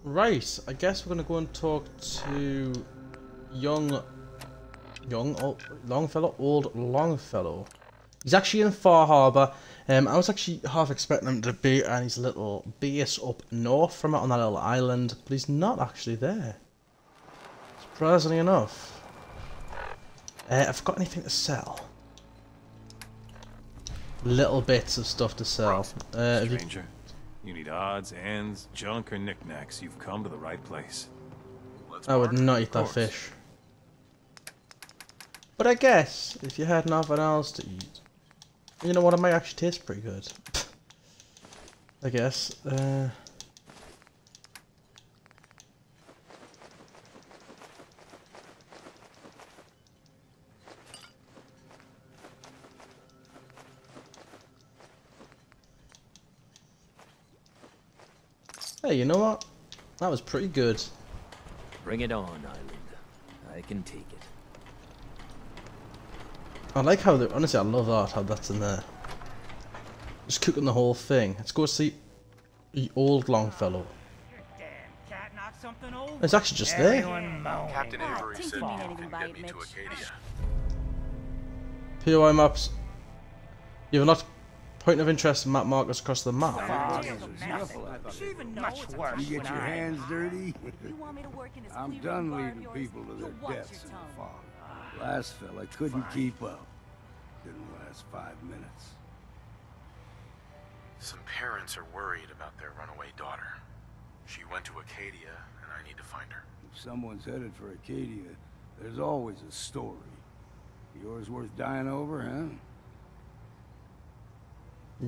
Right, I guess we're gonna go and talk to Longfellow, old Longfellow. He's actually in Far Harbour. I was actually half expecting him to be at his little base up north from it on that little island, but he's not actually there. Surprisingly enough. I've got anything to sell. Little bits of stuff to sell. Stranger, you need odds, ends, junk, or knickknacks. You've come to the right place. I would not eat that fish. But I guess if you had nothing else to eat, you know what? It might actually taste pretty good. I guess. Hey, you know what? That was pretty good. Bring it on, Island. I can take it. I like how, honestly, I love that, how that's in there. Just cooking the whole thing. Let's go see the old Longfellow. It's actually just there. Captain Avery said you can get me to Acadia. POI maps. You have a lot point of interest map markers across the map. You get your hands dirty? I'm done leading people to their deaths in the fog. Last fella couldn't keep up. Didn't last 5 minutes. Some parents are worried about their runaway daughter. She went to Acadia, and I need to find her. If someone's headed for Acadia, there's always a story. Yours worth dying over, huh?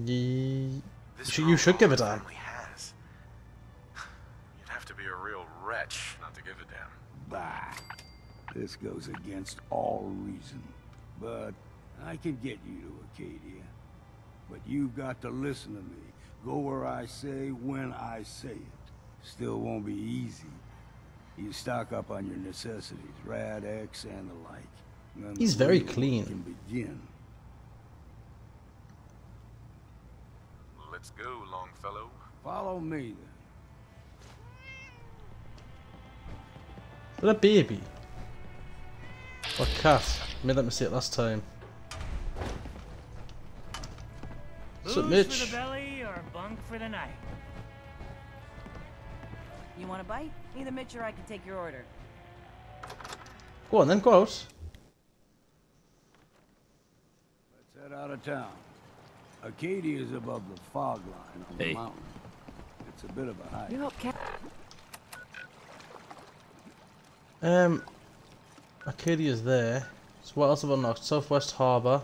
You should give it a. You'd have to be a real wretch not to give a damn. Bah. This goes against all reason. But I can get you to Acadia. But you've got to listen to me. Go where I say, when I say it. Still won't be easy. You stock up on your necessities, Rad X and the like. And He's very clean. Can begin. Let's go, Longfellow. Follow me then. What a baby. Or cat. Made that mistake last time. So Mitch. For the belly or bunk for the night? You want a bite? Either Mitch or I can take your order. Go on then, go out. Let's head out of town. Acadia is above the fog line on the mountain. It's a bit of a hike. You help Acadia's there. So what else have I unlocked? Southwest Harbour.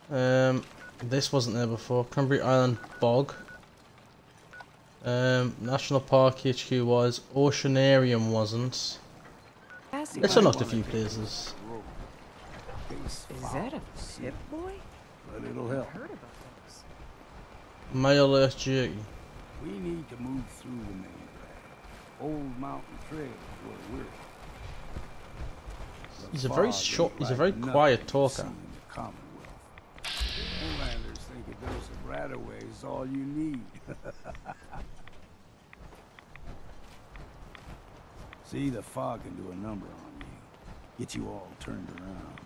This wasn't there before. Cranberry Island Bog. National Park HQ was. Oceanarium wasn't. Let's unlock a few places. Is that a ship, boy? But it'll help. Heard about those. Mile Earth Jerky. We need to move through the main drag. Old Mountain Trail is where we're. He's a very short, he's a very quiet talker. In the Commonwealth. Inlanders think a dose of Radaway is all you need. See, the fog can do a number on you. Get you all turned around.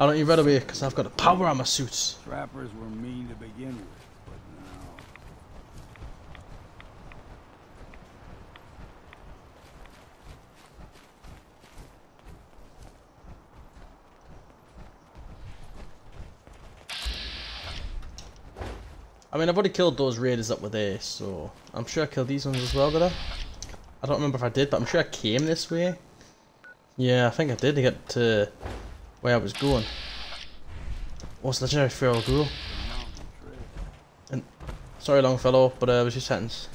I don't need right away because I've got a power armor suit. Trappers were mean to begin with, but now... I mean, I've already killed those raiders that were there, so I'm sure I killed these ones as well, did I? I don't remember if I did, but I'm sure I came this way. Yeah, I think I did to get to where I was going. What's legendary feral ghoul? And sorry, Longfellow, but it was your sentence.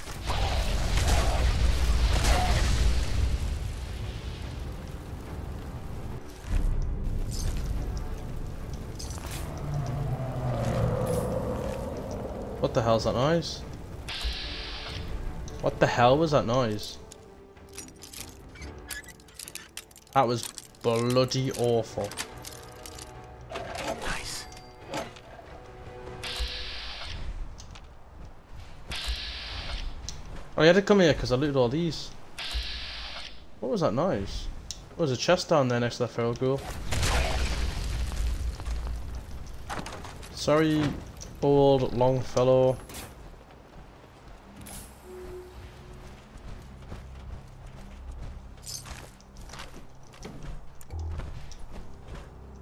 What the hell's that noise? What the hell was that noise? That was bloody awful. Nice. Oh, you had to come here because I looted all these. What was that noise? Oh, there's a chest down there next to that feral ghoul. Sorry, old Longfellow.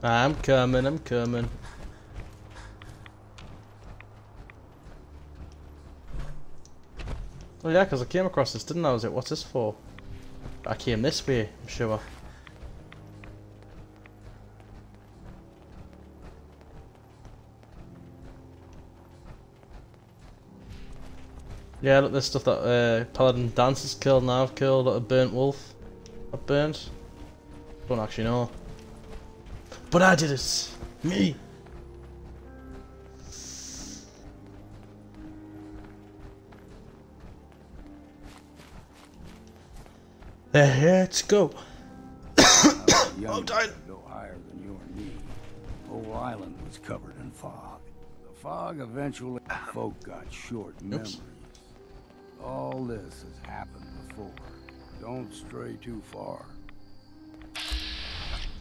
I'm coming, I'm coming. Oh yeah, because I came across this, didn't I? I was like, what's this for? I came this way, I'm sure. Yeah, look, there's stuff that Paladin Dancer's killed now. I've killed a burnt wolf. I've burnt. Don't actually know. But I did it! Me! Let's go! I'm dying. No higher than your knee. The whole island was covered in fog. The fog eventually... Folk got short memories. All this has happened before. Don't stray too far.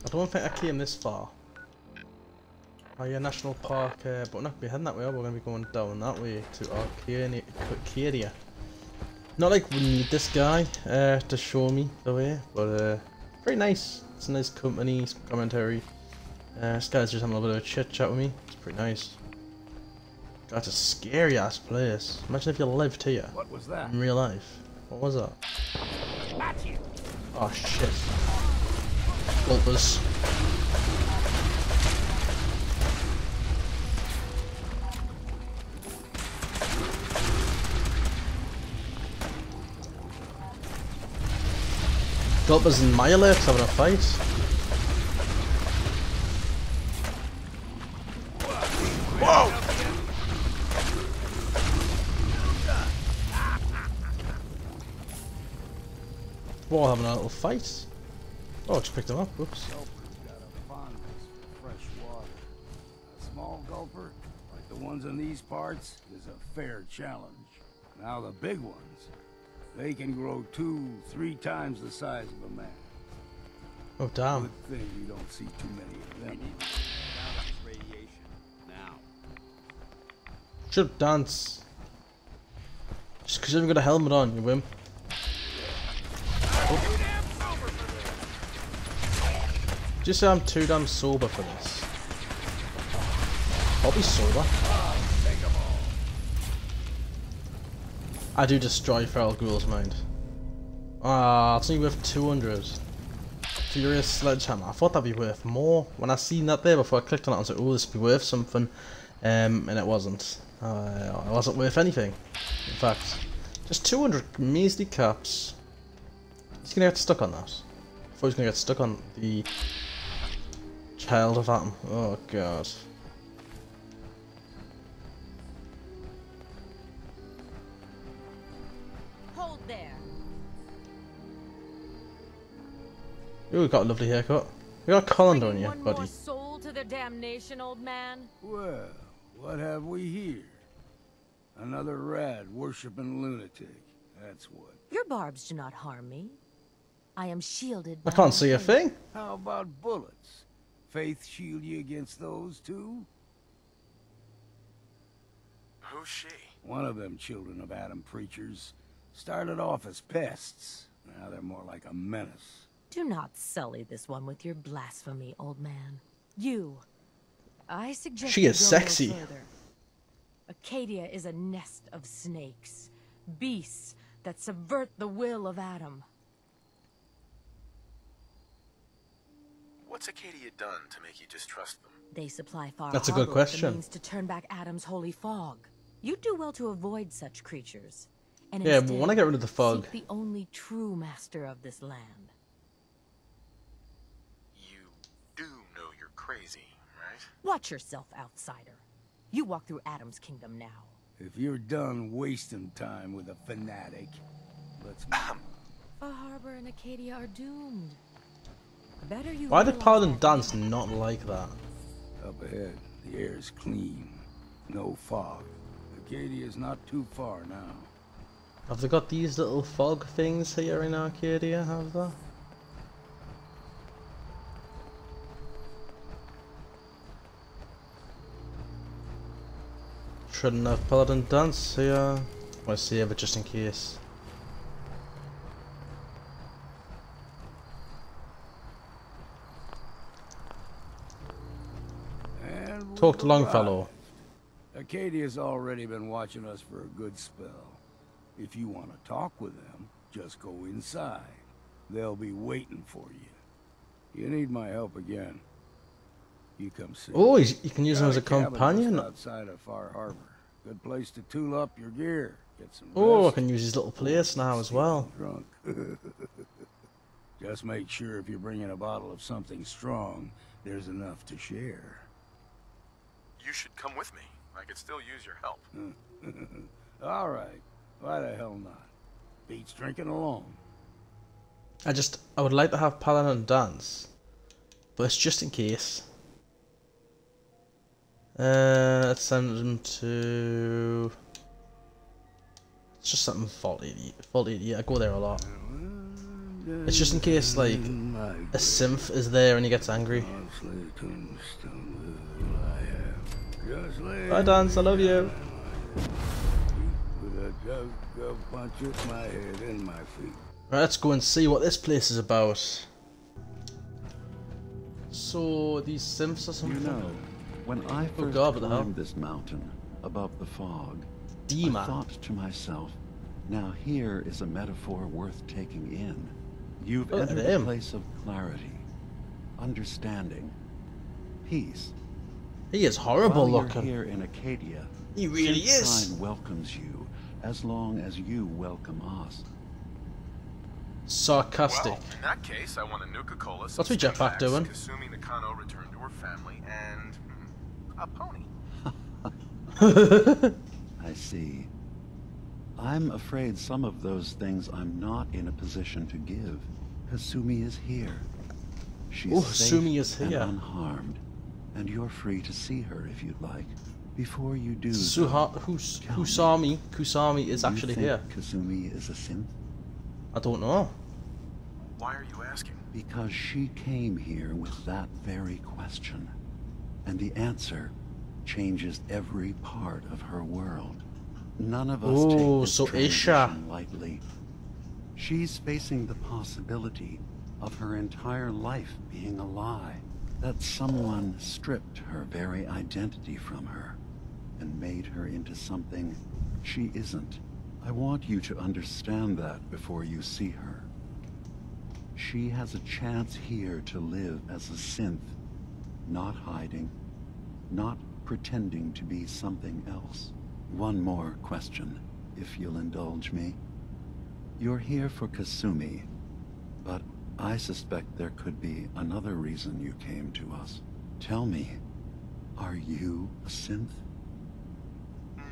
I don't think I came this far. Oh yeah, National Park, but we're not going to be heading that way, we're going to be going down that way to Acadia. Not like we need this guy to show me the way, but very nice. It's a nice company, some commentary. This guy's just having a little bit of a chit chat with me. It's pretty nice. God, it's a scary ass place. Imagine if you lived here. What was that? In real life. What was that? Oh shit. Gulpers. Gulpers and my alerts having a fight. Whoa! We're all having a little fight. Oh, I just picked him up. Whoops. Gulper's got a fondness for fresh water. A small gulper, like the ones in these parts, is a fair challenge. Now the big ones, they can grow 2-3 times the size of a man. Oh damn. Good thing you don't see too many of them. Radiation now. Should dance. Just because you haven't got a helmet on, you wimp. Oh. Just say I'm too damn sober for this. I'll be sober. I do destroy feral ghoul's mind. Ah, it's only worth 200. Furious sledgehammer. I thought that'd be worth more. When I seen that there before I clicked on it, I was like, oh, this would be worth something. And it wasn't. It wasn't worth anything. In fact, just 200 measly caps. He's gonna get stuck on that. I thought he was gonna get stuck on the Child of Atom. Oh god. Hold there. You got a lovely haircut. You got a colander on you, One buddy. more soul to their damnation, old man. Well, what have we here? Another rad worshipping lunatic. That's what. Your barbs do not harm me. I am shielded I by can't my see a faith. thing. How about bullets? Faith shield you against those too? Who's she? One of them children of Adam preachers started off as pests. Now they're more like a menace. Do not sully this one with your blasphemy, old man. You. I suggest She you is go no sexy. further. Acadia is a nest of snakes. Beasts that subvert the will of Adam. What's Acadia done to make you distrust them? They supply Far That's a good Harbor question. the means to turn back Adam's holy fog. You do well to avoid such creatures. And Yeah, but instead, when I get rid of the fog, seek the only true master of this land. You do know you're crazy, right? Watch yourself, outsider. You walk through Adam's kingdom now. If you're done wasting time with a fanatic, let's move on. Far Harbor and Acadia are doomed. Better you why did realize Paladin that Dance not like that? Up ahead, the air's clean. No fog. Acadia's not too far now. Have they got these little fog things here in Arcadia, have they? Shouldn't have Paladin Dance here. I save it just in case. And Talk to Longfellow. Acadia's already been watching us for a good spell. If you want to talk with them, just go inside. They'll be waiting for you. You need my help again. You come see. Oh, you can use him as a Got cabin companion. just outside of Far Harbor. Good place to tool up your gear. Get some Oh, I rest. can use his little place now as well. Drunk. Just make sure if you're bringing a bottle of something strong, there's enough to share. You should come with me. I could still use your help. All right. Why the hell not? Beats drinking alone. I would like to have Paladin Dance, but it's just in case. Let's send him to. It's just something Vault 88. I go there a lot. It's just in case like a synth is there and he gets angry. Bye, Dance. I love you. With a go punch at my head and my feet. Right, let's go and see what this place is about. So these synths or something. You know, when I first God, what the hell? climbed this mountain above the fog, Dima. I thought to myself, now here is a metaphor worth taking in. You've Look at entered a him. place of clarity, understanding, peace. He is horrible While looking. you're here in Acadia, He really is. Synth welcomes you as long as you welcome us. Sarcastic. Well, in that case, I want a Nuka-Cola. What's my jetpack doing? Kasumi Nakano returned to her family, and a pony. I see. I'm afraid some of those things I'm not in a position to give. Kasumi is here. She's Oh, safe Kasumi is and here. unharmed, and you're free to see her if you'd like. Before you do, Kusami is actually do you here. think Kasumi is a synth? I don't know. Why are you asking? Because she came here with that very question, and the answer changes every part of her world. None of us Oh, take this so Isha. transition lightly. She's facing the possibility of her entire life being a lie, that someone stripped her very identity from her and made her into something she isn't. I want you to understand that before you see her. She has a chance here to live as a synth, not hiding, not pretending to be something else. One more question, if you'll indulge me. You're here for Kasumi, but I suspect there could be another reason you came to us. Tell me, are you a synth?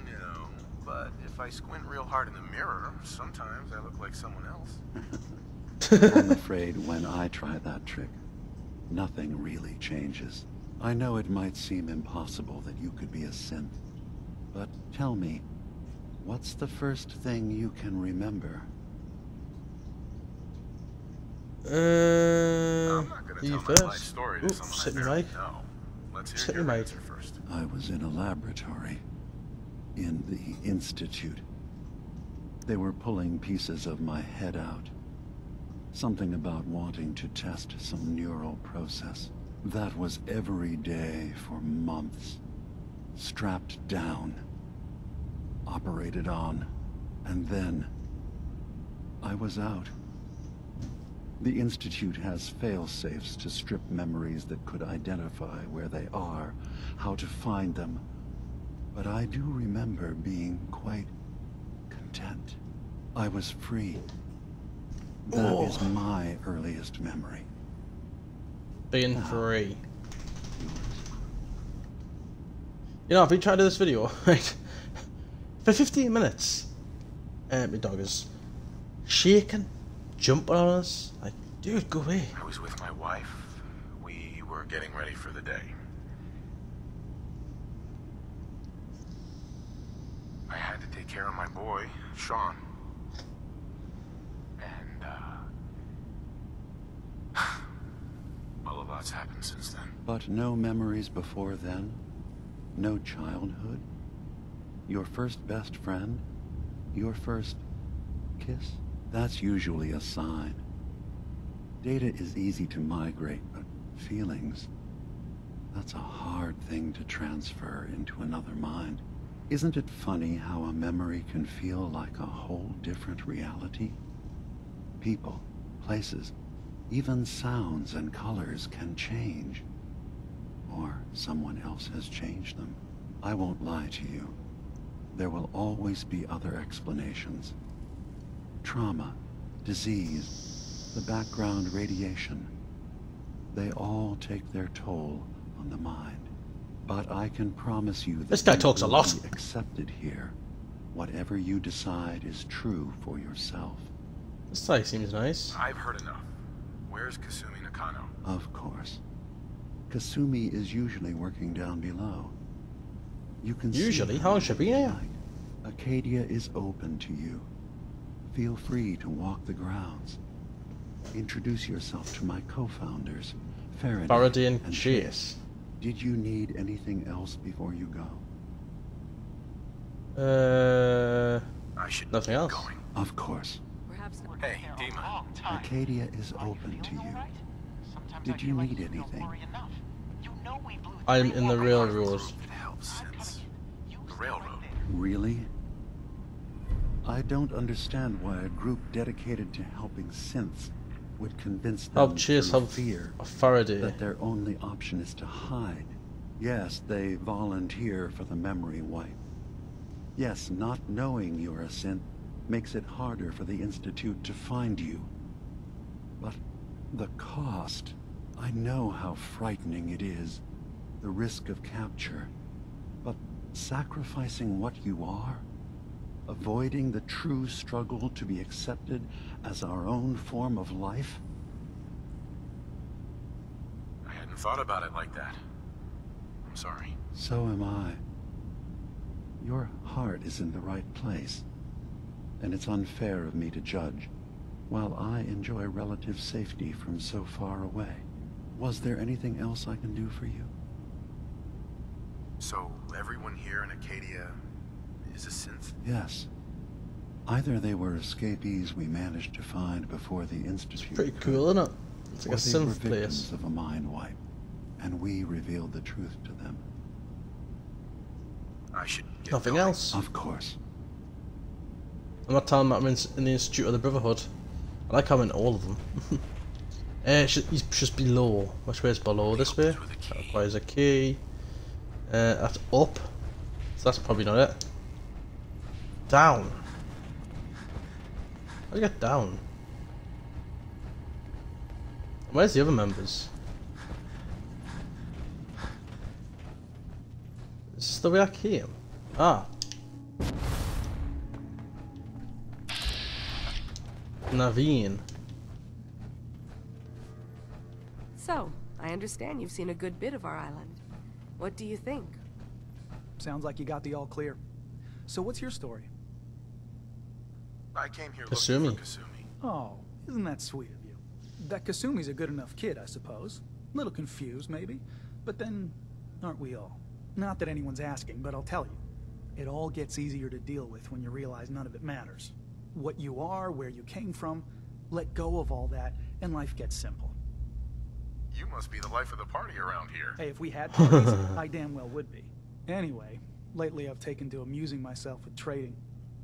No, but if I squint real hard in the mirror, sometimes I look like someone else. I'm afraid when I try that trick, nothing really changes. I know it might seem impossible that you could be a synth, but tell me, what's the first thing you can remember? I'm not gonna you tell first. my life story to Oops, someone sit I in barely mic. know. Let's Sit hear in your mic. answer first. I was in a laboratory, in the Institute. They were pulling pieces of my head out. Something about wanting to test some neural process. That was every day for months. Strapped down, operated on, and then I was out. The Institute has fail-safes to strip memories that could identify where they are, how to find them. But I do remember being quite content. I was free. That is my earliest memory. Being free. You know, I've been trying to do this video, right, for 15 minutes. My dog is shaking, jumping on us. Like, dude, go away. I was with my wife. We were getting ready for the day. I had to take care of my boy, Sean. has happened since then. But no memories before then? No childhood? Your first best friend? Your first kiss? That's usually a sign. Data is easy to migrate, but feelings, that's a hard thing to transfer into another mind. Isn't it funny how a memory can feel like a whole different reality? People, places, even sounds and colors can change. Or someone else has changed them. I won't lie to you. There will always be other explanations. Trauma, disease, the background radiation. They all take their toll on the mind. But I can promise you that this guy talks a lot. Be accepted here. Whatever you decide is true for yourself. This guy seems nice. I've heard enough. Where's Kasumi Nakano? Of course. Kasumi is usually working down below. You can Usually? see How long should be here? Acadia is open to you. Feel free to walk the grounds. Introduce yourself to my co-founders, Faraday and Chase. Did you need anything else before you go? I should nothing else. Going. Of course. Perhaps not. Hey, Dima. Acadia is open to you. Did you need anything? I'm in the railroad. It helps since the railroad. Really? I don't understand why a group dedicated to helping synths would convince them Help Chase, through help fear a Faraday. that their only option is to hide. Yes, they volunteer for the memory wipe. Yes, not knowing you're a synth makes it harder for the Institute to find you. But the cost, I know how frightening it is. The risk of capture. But sacrificing what you are, avoiding the true struggle to be accepted as our own form of life? I hadn't thought about it like that. I'm sorry. So am I. Your heart is in the right place, and it's unfair of me to judge, while I enjoy relative safety from so far away. Was there anything else I can do for you? So, everyone here in Acadia is a synth? Yes. Either they were escapees we managed to find before the Institute. Pretty cool, isn't it? It's like a they were synth victims place. of a mind wipe, and we revealed the truth to them. I should get Nothing going. else. Of course. I'm not telling them I'm in the Institute of the Brotherhood. I like how I'm in all of them. He's just below. Which way is below? This way? That requires a key. That's up. So that's probably not it. Down. How do you get down? Where's the other members? Is this the way I came? Ah. Naveen. So, I understand you've seen a good bit of our island. What do you think? Sounds like you got the all clear. So what's your story? I came here Kasumi. looking for Kasumi. Oh, isn't that sweet of you? That Kasumi's a good enough kid, I suppose. Little confused, maybe. But then, aren't we all? Not that anyone's asking, but I'll tell you. It all gets easier to deal with when you realize none of it matters. What you are, where you came from, let go of all that, and life gets simple. You must be the life of the party around here. Hey, if we had parties, I damn well would be. Anyway, lately I've taken to amusing myself with trading.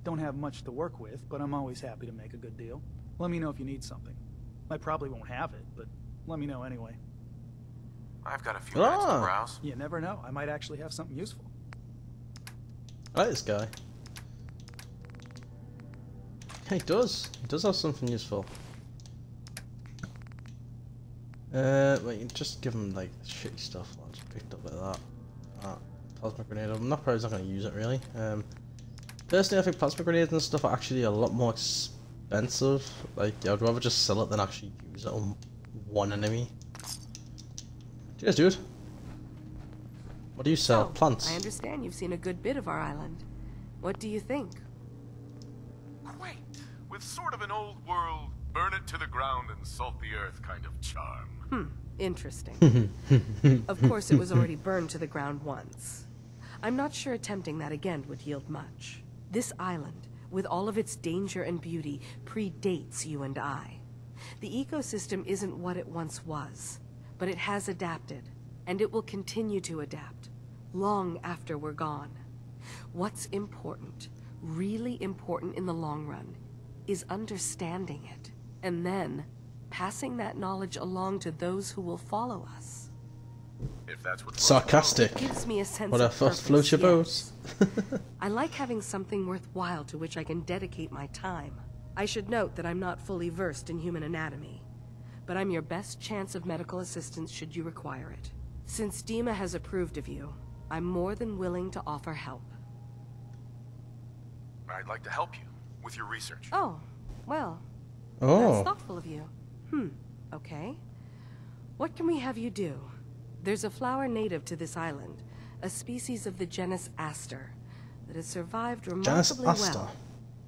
Don't have much to work with, but I'm always happy to make a good deal. Let me know if you need something. I probably won't have it, but let me know anyway. I've got a few minutes to browse. You never know. I might actually have something useful. I like this guy. Yeah, he does. He does have something useful. Wait, just give him like shitty stuff. I just picked up like that. Plasma grenade. I'm not probably not going to use it really. Personally, I think plasma grenades and stuff are actually a lot more expensive. Like, I'd rather just sell it than actually use it on one enemy. Cheers, dude. What do you sell? So, Plants. I understand you've seen a good bit of our island. What do you think? Quaint, with sort of an old world, burn it to the ground and salt the earth kind of charm. Interesting. Of course, it was already burned to the ground once. I'm not sure attempting that again would yield much. This island, with all of its danger and beauty, predates you and I. The ecosystem isn't what it once was, but it has adapted, and it will continue to adapt, long after we're gone. What's important, really important in the long run, is understanding it, and then passing that knowledge along to those who will follow us. If that's what Sarcastic. It gives me a sense What a of first purpose, float your boat. yes. I like having something worthwhile to which I can dedicate my time. I should note that I'm not fully versed in human anatomy, but I'm your best chance of medical assistance should you require it. Since Dima has approved of you, I'm more than willing to offer help. I'd like to help you with your research. Oh, well, Oh. that's thoughtful of you. Okay. What can we have you do? There's a flower native to this island, a species of the genus Aster, that has survived remarkably Aster. well.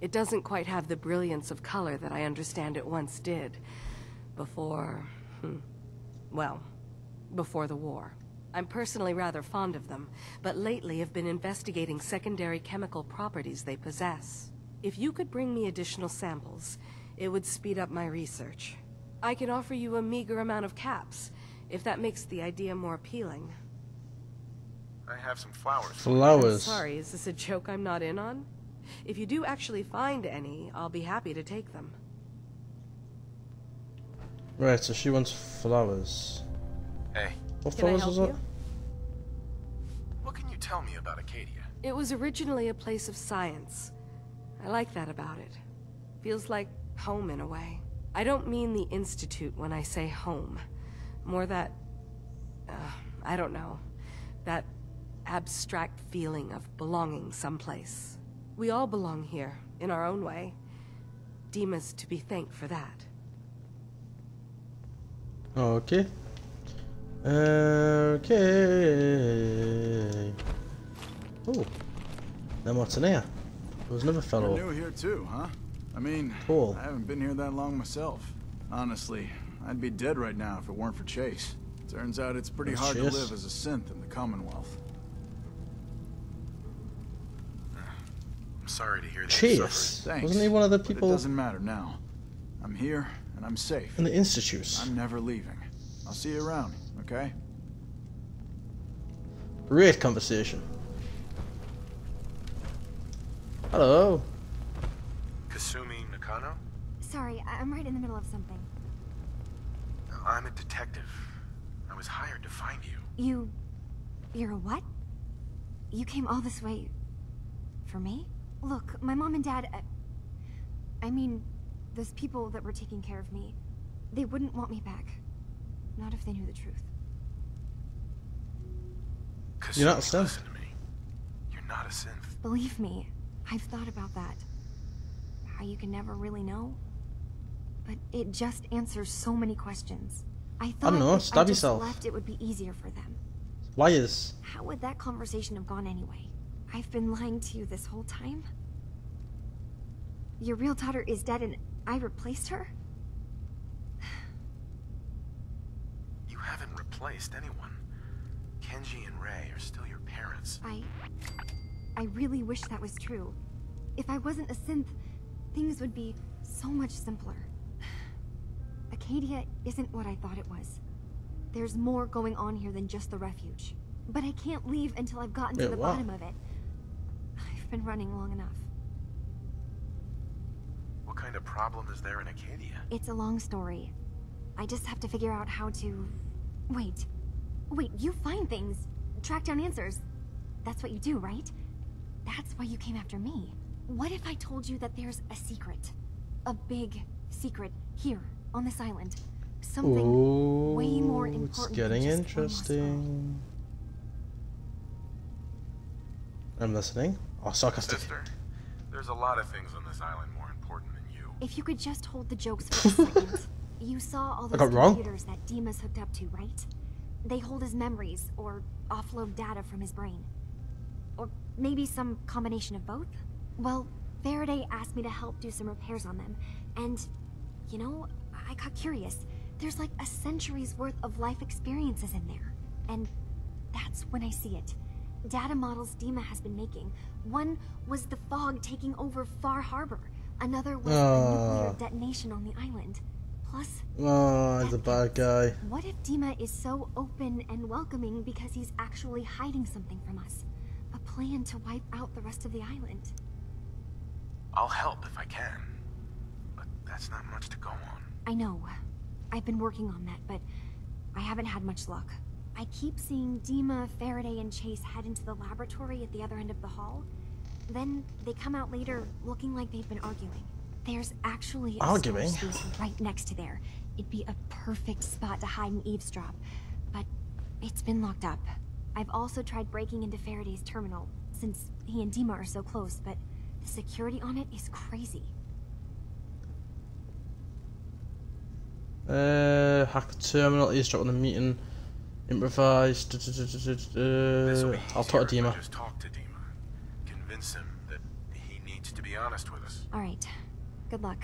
It doesn't quite have the brilliance of color that I understand it once did. Before the war. I'm personally rather fond of them, but lately have been investigating secondary chemical properties they possess. If you could bring me additional samples, it would speed up my research. I can offer you a meager amount of caps, if that makes the idea more appealing. I have some flowers. I'm Flowers. sorry, is this a joke I'm not in on? If you do actually find any, I'll be happy to take them. Right, so she wants flowers. Hey, What Can I flowers help was that? you? what can you tell me about Acadia? It was originally a place of science. I like that about it. Feels like home in a way. I don't mean the Institute when I say home. More that, I don't know, that abstract feeling of belonging someplace. We all belong here, in our own way. Dima's to be thanked for that. Okay. Okay. Oh. Then what's in here? There was another fellow. You're new here too, huh? I mean, Cool. I haven't been here that long myself. Honestly, I'd be dead right now if it weren't for Chase. Turns out it's pretty That's hard to Chase? live as a synth in the Commonwealth. I'm sorry to hear that. Chase. Thanks. Wasn't he one of the but people it doesn't matter now. I'm here and I'm safe. in the Institute? I'm never leaving. I'll see you around, okay? Great conversation. Hello. Kasumi Nakano? Sorry, I'm right in the middle of something. I'm a detective. I was hired to find you. You're a what? You came all this way... for me? Look, my mom and dad... I mean, those people that were taking care of me, they wouldn't want me back. Not if they knew the truth. Kasumi, You're not a synth. listen to me. You're not a synth. Believe me, I've thought about that. How you can never really know. But it just answers so many questions. I thought don't know, if stab I just yourself. left, it would be easier for them. Why is? How would that conversation have gone anyway? I've been lying to you this whole time? Your real daughter is dead and I replaced her? You haven't replaced anyone. Kenji and Ray are still your parents. I really wish that was true. If I wasn't a synth, things would be so much simpler. Acadia isn't what I thought it was. There's more going on here than just the refuge. But I can't leave until I've gotten to the bottom of it. I've been running long enough. What kind of problem is there in Acadia? It's a long story. I just have to figure out how to... Wait, you find things, track down answers. That's what you do, right? That's why you came after me. What if I told you that there's a secret? A big secret here, on this island. Something way more important It's than getting just interesting. I'm listening. Oh, sarcastic. Sister, there's a lot of things on this island more important than you. If you could just hold the jokes for a second. You saw all I those got wrong? computers that Dima's hooked up to, right? They hold his memories, or offload data from his brain. Or maybe some combination of both? Well, Faraday asked me to help do some repairs on them, and You know, I got curious. There's like a century's worth of life experiences in there. And that's when I see it. Data models Dima has been making. One was the fog taking over Far Harbor. Another was a nuclear detonation on the island. Plus, he's a bad guy. what if Dima is so open and welcoming because he's actually hiding something from us? A plan to wipe out the rest of the island. I'll help if I can. But that's not much to go on. I know. I've been working on that, but I haven't had much luck. I keep seeing Dima, Faraday, and Chase head into the laboratory at the other end of the hall. Then they come out later looking like they've been arguing. There's actually a storage station right next to there. It'd be a perfect spot to hide and eavesdrop, but it's been locked up. I've also tried breaking into Faraday's terminal, since he and Dima are so close, but the security on it is crazy. Hack the terminal, eavesdrop on the meeting, improvise. I'll talk to Dima. Just talk to Dima. Convince him that he needs to be honest with us. Alright. Good luck.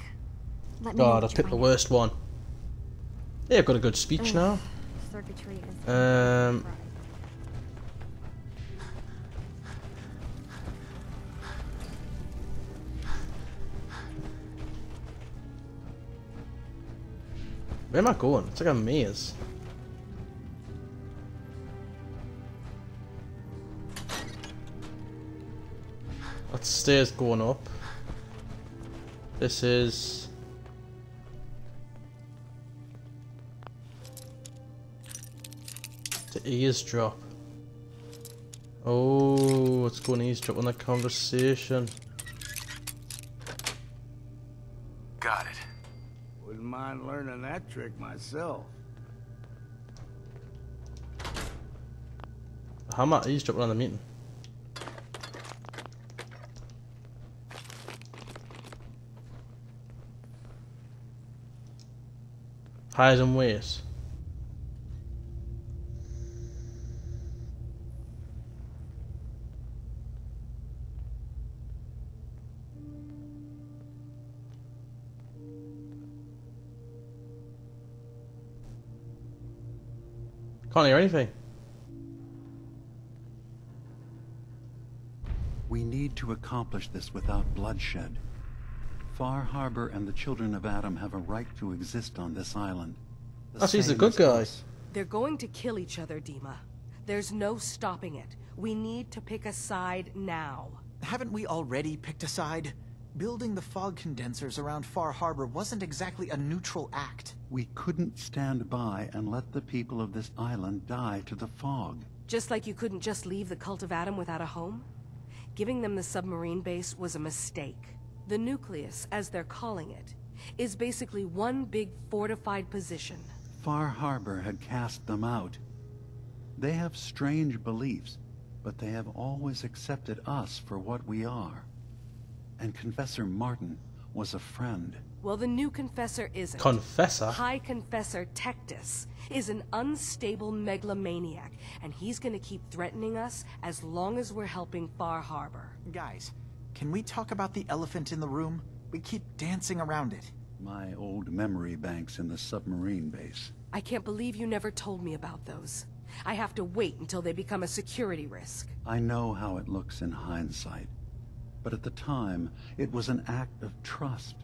Let me God, I picked the worst one. Yeah, I've got a good speech now. Circuitry is where am I going? It's like a maze. That stairs going up. This is to eavesdrop. Oh, it's going to eavesdrop on that conversation. Got it. Wouldn't mind learning that trick myself. How am I eavesdropping on the meeting? Hide and wait. Can't hear anything. We need to accomplish this without bloodshed. Far Harbor and the children of Adam have a right to exist on this island. Oh, she's a good guy. They're going to kill each other, Dima. There's no stopping it. We need to pick a side now. Haven't we already picked a side? Building the fog condensers around Far Harbor wasn't exactly a neutral act. We couldn't stand by and let the people of this island die to the fog. Just like you couldn't just leave the Cult of Adam without a home? Giving them the submarine base was a mistake. The nucleus, as they're calling it, is basically one big fortified position. Far Harbor had cast them out. They have strange beliefs, but they have always accepted us for what we are. And Confessor Martin was a friend. Well, the new Confessor isn't. Confessor? High Confessor Tectus is an unstable megalomaniac, and he's gonna keep threatening us as long as we're helping Far Harbor. Guys, can we talk about the elephant in the room? We keep dancing around it. My old memory banks in the submarine base. I can't believe you never told me about those. I have to wait until they become a security risk. I know how it looks in hindsight, but at the time, it was an act of trust.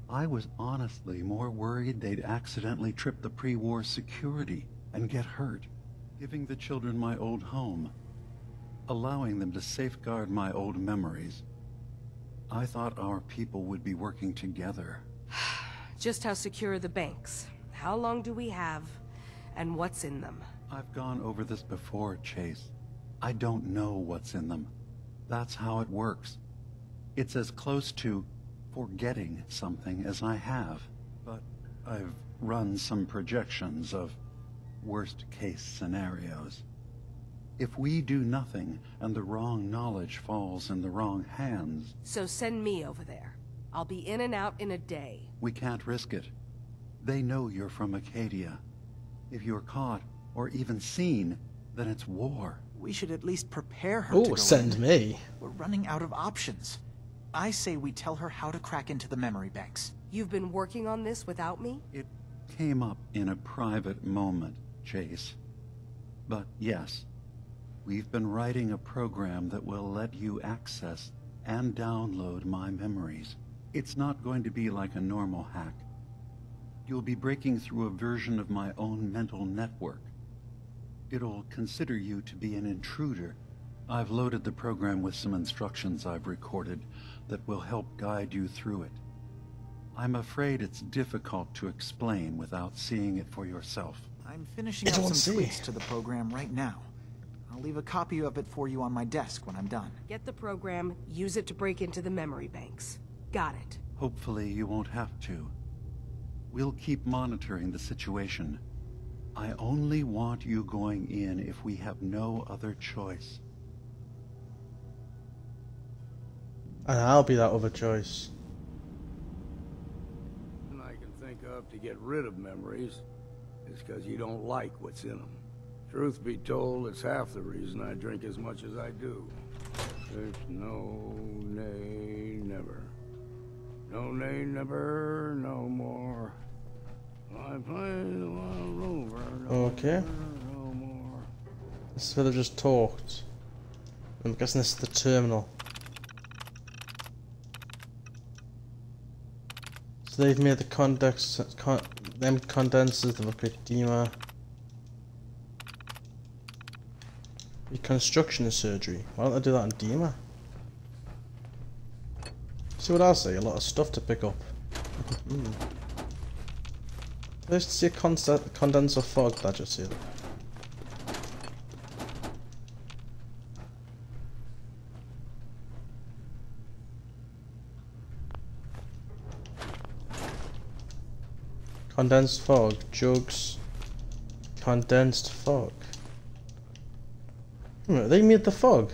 I was honestly more worried they'd accidentally trip the pre-war security and get hurt. Giving the children my old home, allowing them to safeguard my old memories. I thought our people would be working together. Just how secure are the banks? How long do we have? And what's in them? I've gone over this before, Chase. I don't know what's in them. That's how it works. It's as close to forgetting something as I have. But I've run some projections of worst-case scenarios. If we do nothing and the wrong knowledge falls in the wrong hands... So send me over there. I'll be in and out in a day. We can't risk it. They know you're from Acadia. If you're caught, or even seen, then it's war. We should at least prepare her to go send in. me. We're running out of options. I say we tell her how to crack into the memory banks. You've been working on this without me? It came up in a private moment, Chase. But yes, we've been writing a program that will let you access and download my memories. It's not going to be like a normal hack. You'll be breaking through a version of my own mental network. It'll consider you to be an intruder. I've loaded the program with some instructions I've recorded that will help guide you through it. I'm afraid it's difficult to explain without seeing it for yourself. I'm finishing up some tweaks to the program right now. I'll leave a copy of it for you on my desk when I'm done. Get the program, use it to break into the memory banks. Got it. Hopefully you won't have to. We'll keep monitoring the situation. I only want you going in if we have no other choice. And I'll be that other choice. I can think of to get rid of memories is because you don't like what's in them. Truth be told, it's half the reason I drink as much as I do. There's no nay, never. No nay, never, no more. I play the wild rover, no Okay. no more. This is where they just talked. I'm guessing this is the terminal. So they've made the condensers, the lipedema. Reconstruction and surgery. Why don't they do that in Dema? See what I'll say? A lot of stuff to pick up. Let's see a condenser fog that I just see. Condensed fog, jugs, condensed fog. They made the fog.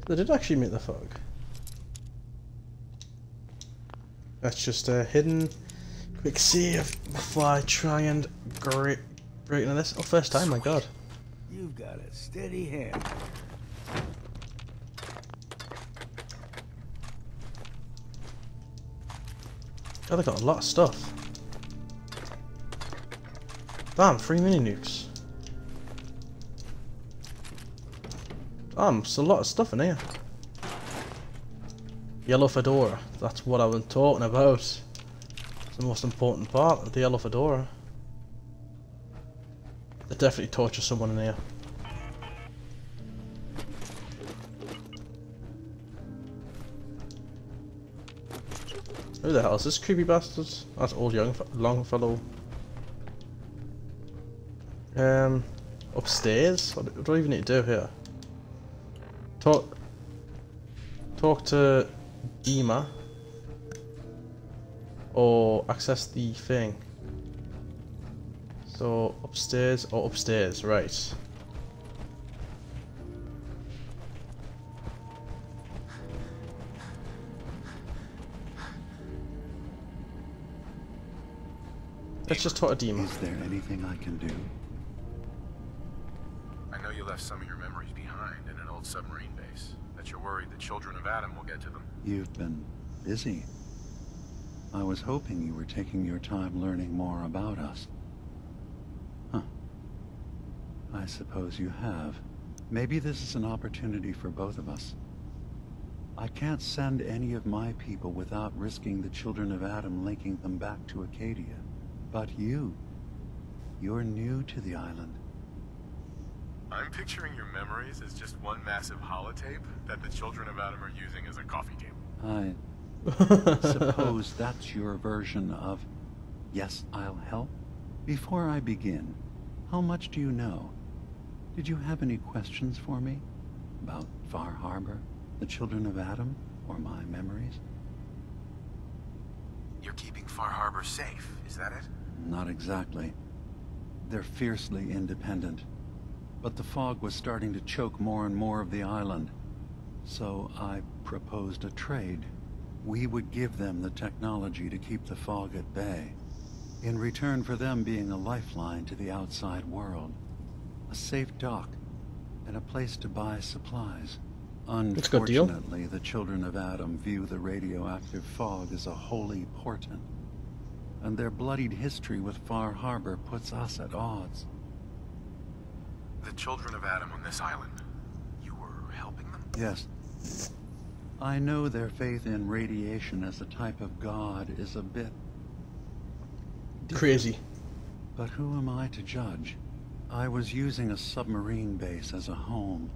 They did actually make the fog. That's just a hidden quick save before I try and break into this. Oh, first time, my god. You've got a steady hand. God, they got a lot of stuff. Damn, 3 mini nukes. Damn, it's a lot of stuff in here. Yellow fedora. That's what I was talking about. It's the most important part of the yellow fedora. They definitely torture someone in here. Who the hell is this creepy bastard? That's old Longfellow. Upstairs? What do I even need to do here? Talk to Dima. Or access the thing. So upstairs or upstairs, right. Let's just talk to Dima. Is there anything I can do? I know you left some of your memories behind in an old submarine base. That you're worried the children of Adam will get to them. You've been busy. I was hoping you were taking your time learning more about us. Huh. I suppose you have. Maybe this is an opportunity for both of us. I can't send any of my people without risking the children of Adam linking them back to Acadia. But you're new to the island. I'm picturing your memories as just one massive holotape that the children of Adam are using as a coffee table. I suppose that's your version of, yes, I'll help? Before I begin, how much do you know? Did you have any questions for me? About Far Harbor, the children of Adam, or my memories? You're keeping Far Harbor safe, is that it? Not exactly. They're fiercely independent. But the fog was starting to choke more and more of the island. So I proposed a trade. We would give them the technology to keep the fog at bay, in return for them being a lifeline to the outside world. A safe dock, and a place to buy supplies. That's a good deal. Unfortunately, the children of Adam view the radioactive fog as a holy portent, and their bloodied history with Far Harbor puts us at odds. The children of Adam on this island, you were helping them? Yes. I know their faith in radiation as a type of god is a bit crazy. But who am I to judge? I was using a submarine base as a home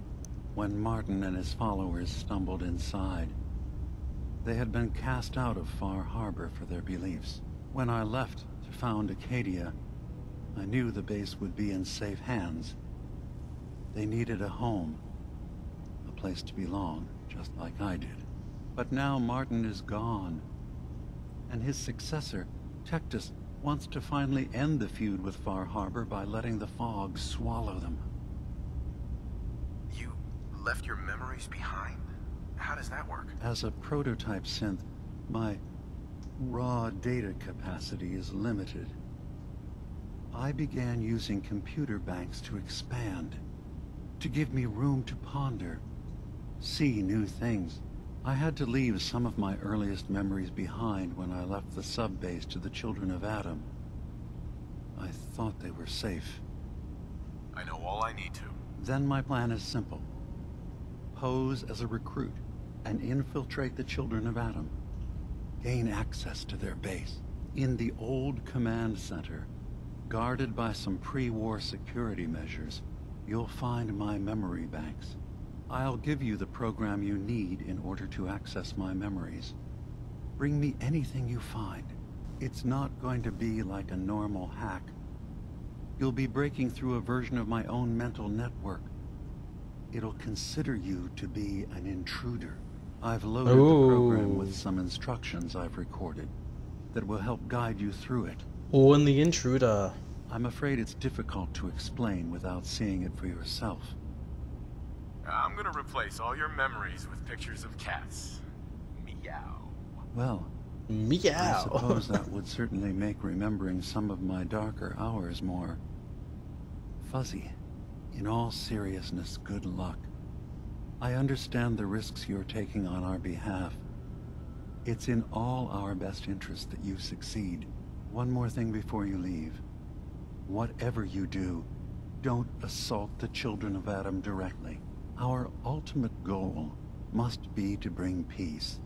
when Martin and his followers stumbled inside. They had been cast out of Far Harbor for their beliefs. When I left to found Acadia, I knew the base would be in safe hands. They needed a home, a place to belong, just like I did. But now Martin is gone, and his successor, Tectus, wants to finally end the feud with Far Harbor by letting the fog swallow them. You left your memories behind? How does that work? As a prototype synth, my raw data capacity is limited. I began using computer banks to expand, to give me room to ponder, see new things. I had to leave some of my earliest memories behind when I left the sub-base to the children of Adam. I thought they were safe. I know all I need to. Then my plan is simple. Pose as a recruit and infiltrate the children of Adam. Gain access to their base. In the old command center, guarded by some pre-war security measures, you'll find my memory banks. I'll give you the program you need in order to access my memories. Bring me anything you find. It's not going to be like a normal hack. You'll be breaking through a version of my own mental network. It'll consider you to be an intruder. I've loaded the program with some instructions I've recorded that will help guide you through it. Oh, and the intruder. I'm afraid it's difficult to explain without seeing it for yourself. I'm gonna replace all your memories with pictures of cats. Meow. Well, meow. I suppose that would certainly make remembering some of my darker hours more fuzzy. In all seriousness, good luck. I understand the risks you're taking on our behalf. It's in all our best interest that you succeed. One more thing before you leave. Whatever you do, don't assault the children of Adam directly. Our ultimate goal must be to bring peace.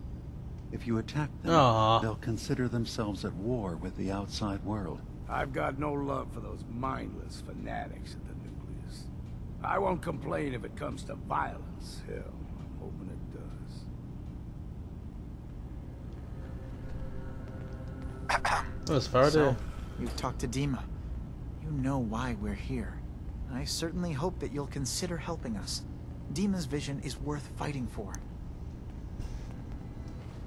If you attack them, they'll consider themselves at war with the outside world. I've got no love for those mindless fanatics at the nucleus. I won't complain if it comes to violence. Hell, I'm hoping it does. Oh, it's Faraday. So, you've talked to Dima. You know why we're here. I certainly hope that you'll consider helping us. Dima's vision is worth fighting for.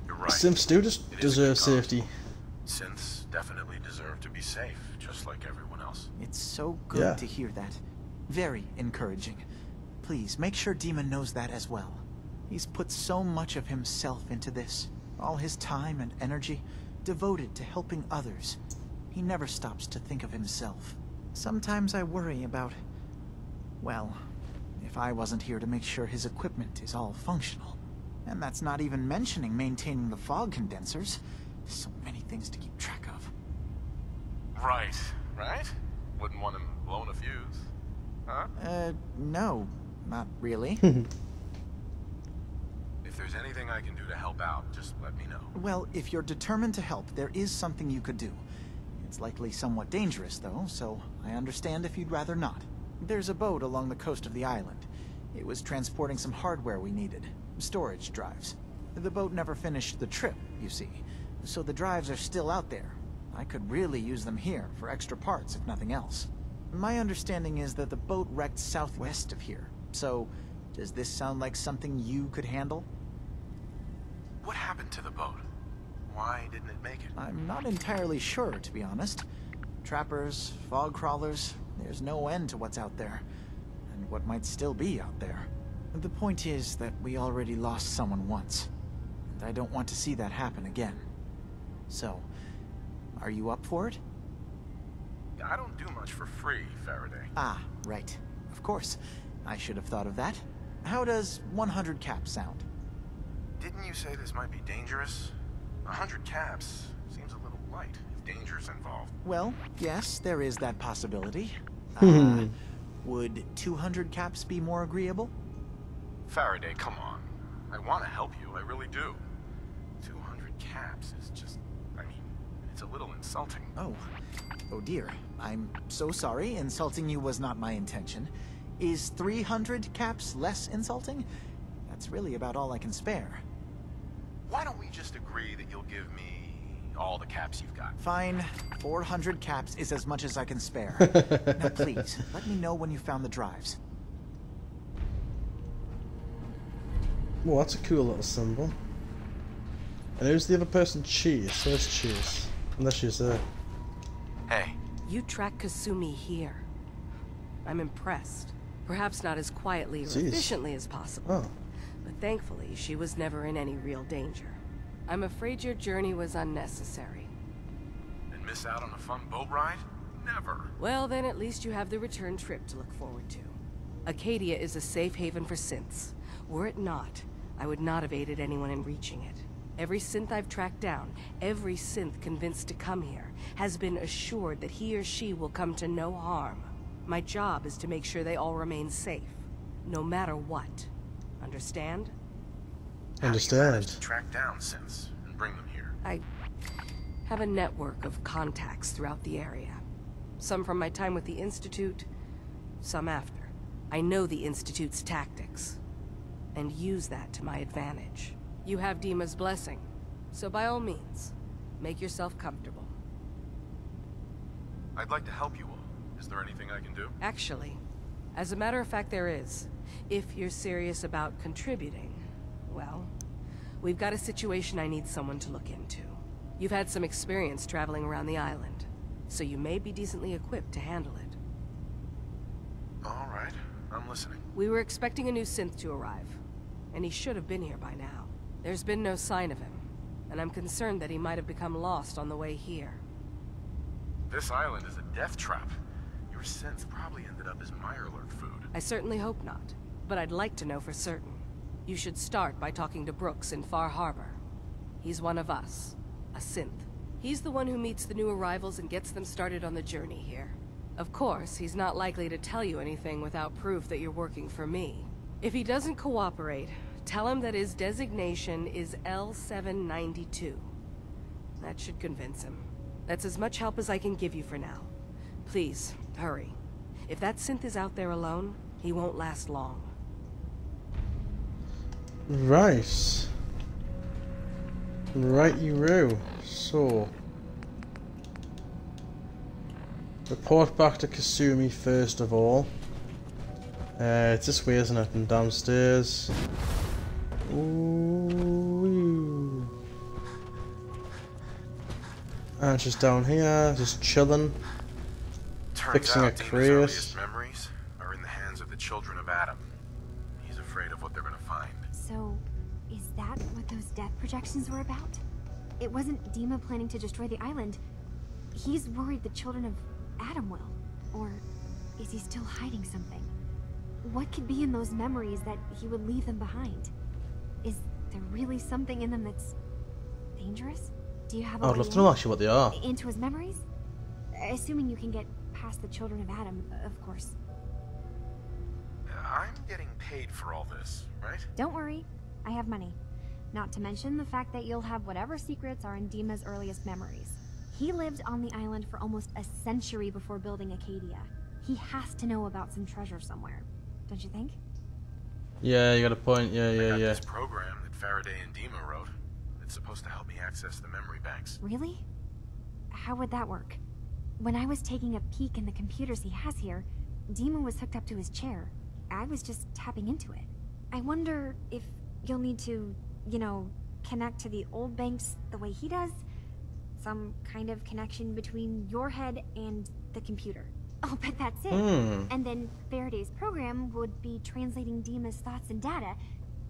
You're right. Synths do deserve safety. Synths definitely deserve to be safe, just like everyone else. It's so good to hear that. Very encouraging. Please, make sure Dima knows that as well. He's put so much of himself into this. All his time and energy devoted to helping others. He never stops to think of himself. Sometimes I worry about, well, if I wasn't here to make sure his equipment is all functional. And that's not even mentioning maintaining the fog condensers. So many things to keep track of. Right, right? Wouldn't want him blowing a fuse. Huh? No, not really. If there's anything I can do to help out, just let me know. Well, if you're determined to help, there is something you could do. It's likely somewhat dangerous, though, so I understand if you'd rather not. There's a boat along the coast of the island. It was transporting some hardware we needed. Storage drives. The boat never finished the trip, you see. So the drives are still out there. I could really use them here for extra parts, if nothing else. My understanding is that the boat wrecked southwest of here. So, does this sound like something you could handle? What happened to the boat? Why didn't it make it? I'm not entirely sure, to be honest. Trappers, fog crawlers, there's no end to what's out there. And what might still be out there. The point is that we already lost someone once. And I don't want to see that happen again. So, are you up for it? I don't do much for free, Faraday. Ah, right. Of course. I should have thought of that. How does 100 caps sound? Didn't you say this might be dangerous? 100 caps seems a little light if danger's involved. Well, yes, there is that possibility. Would 200 caps be more agreeable? Faraday, come on. I want to help you, I really do. 200 caps is just, I mean, it's a little insulting. Oh dear. I'm so sorry. Insulting you was not my intention. Is 300 caps less insulting? That's really about all I can spare. Why don't we just agree that you'll give me all the caps you've got? Fine. 400 caps is as much as I can spare. Now please, let me know when you found the drives. Well, that's a cool little symbol. And who's the other person? Chase. Where's Chase? Unless she's there. Hey. You track Kasumi here. I'm impressed. Perhaps not as quietly or efficiently as possible. But thankfully, she was never in any real danger. I'm afraid your journey was unnecessary. And miss out on a fun boat ride? Never. Well, then at least you have the return trip to look forward to. Acadia is a safe haven for synths. Were it not, I would not have aided anyone in reaching it. Every synth I've tracked down, every synth convinced to come here, has been assured that he or she will come to no harm. My job is to make sure they all remain safe, no matter what. Understand? Understand. How do you manage to track down synths and bring them here? I have a network of contacts throughout the area. Some from my time with the Institute, some after. I know the Institute's tactics, and use that to my advantage. You have Dima's blessing, so by all means, make yourself comfortable. I'd like to help you all. Is there anything I can do? Actually, as a matter of fact, there is. If you're serious about contributing, well, we've got a situation I need someone to look into. You've had some experience traveling around the island, so you may be decently equipped to handle it. All right, I'm listening. We were expecting a new synth to arrive, and he should have been here by now. There's been no sign of him, and I'm concerned that he might have become lost on the way here. This island is a death trap. Your synth probably ended up as Mirelurk food. I certainly hope not, but I'd like to know for certain. You should start by talking to Brooks in Far Harbor. He's one of us, a synth. He's the one who meets the new arrivals and gets them started on the journey here. Of course, he's not likely to tell you anything without proof that you're working for me. If he doesn't cooperate, tell him that his designation is L792. That should convince him. That's as much help as I can give you for now. Please, hurry. If that synth is out there alone, he won't last long. Right. Right-you-ro. So... report back to Kasumi first of all. It's this way, isn't it? And downstairs. Ooh. And she's down here, just chilling. Fixing a crate. Turns out Dima's earliest memories are in the hands of the children of Adam. He's afraid of what they're gonna find. So, is that what those death projections were about? It wasn't Dima planning to destroy the island. He's worried the children of Adam will. Or is he still hiding something? What could be in those memories that he would leave them behind? Is there really something in them that's dangerous? Do you have a I'd love to know actually what they are. into his memories? Assuming you can get past the children of Adam, of course. I'm getting paid for all this, right? Don't worry, I have money. Not to mention the fact that you'll have whatever secrets are in Dima's earliest memories. He lived on the island for almost a century before building Acadia. He has to know about some treasure somewhere, don't you think? Yeah, you got a point. Yeah. This program that Faraday and Dima wrote. It's supposed to help me access the memory banks. Really? How would that work? When I was taking a peek in the computers he has here, Dima was hooked up to his chair. I was just tapping into it. I wonder if you'll need to, you know, connect to the old banks the way he does? Some kind of connection between your head and the computer. I'll bet that's it. And then Faraday's program would be translating Dima's thoughts and data,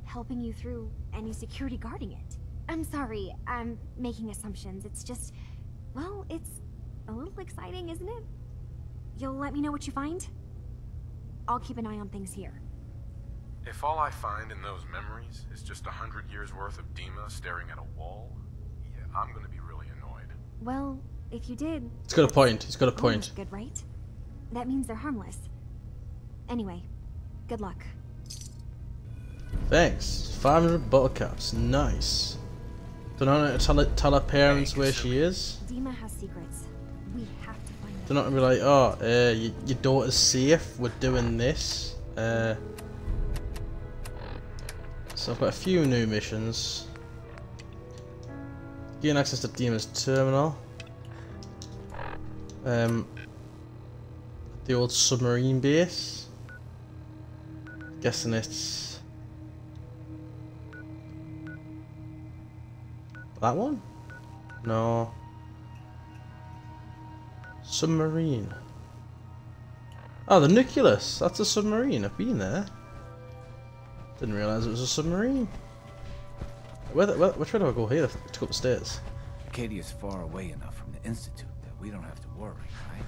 helping you through any security guarding it. I'm sorry, I'm making assumptions. It's just, well, it's a little exciting, isn't it? You'll let me know what you find? I'll keep an eye on things here. If all I find in those memories is just 100 years worth of Dima staring at a wall, yeah, I'm gonna be really annoyed. Well, if you did... He's got a point. He's got a point. Good, right? That means they're harmless. Anyway, good luck. Thanks. 500 bottle caps. Nice. Don't know how to tell her parents where she is. Dima has secrets. We have to find them. They're not gonna be like, oh, your daughter's safe. We're doing this. So I've got a few new missions. Gain access to Dima's terminal. The old submarine base. Guessing it's that one? No. Submarine. Oh, the nucleus. That's a submarine. I've been there. Didn't realise it was a submarine. Which way do I go here to go up the stairs? Acadia's far away enough from the Institute that we don't have to worry, right?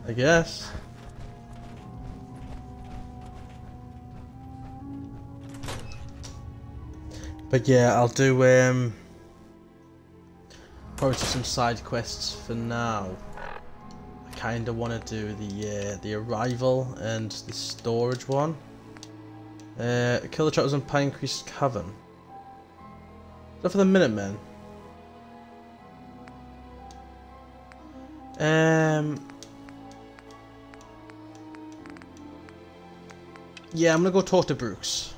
I guess. But yeah, I'll do probably just some side quests for now. I kinda wanna do the arrival and the storage one. Kill the trappers in Pine Creek Cavern. Is that for the Minutemen? Yeah, I'm gonna go talk to Brooks.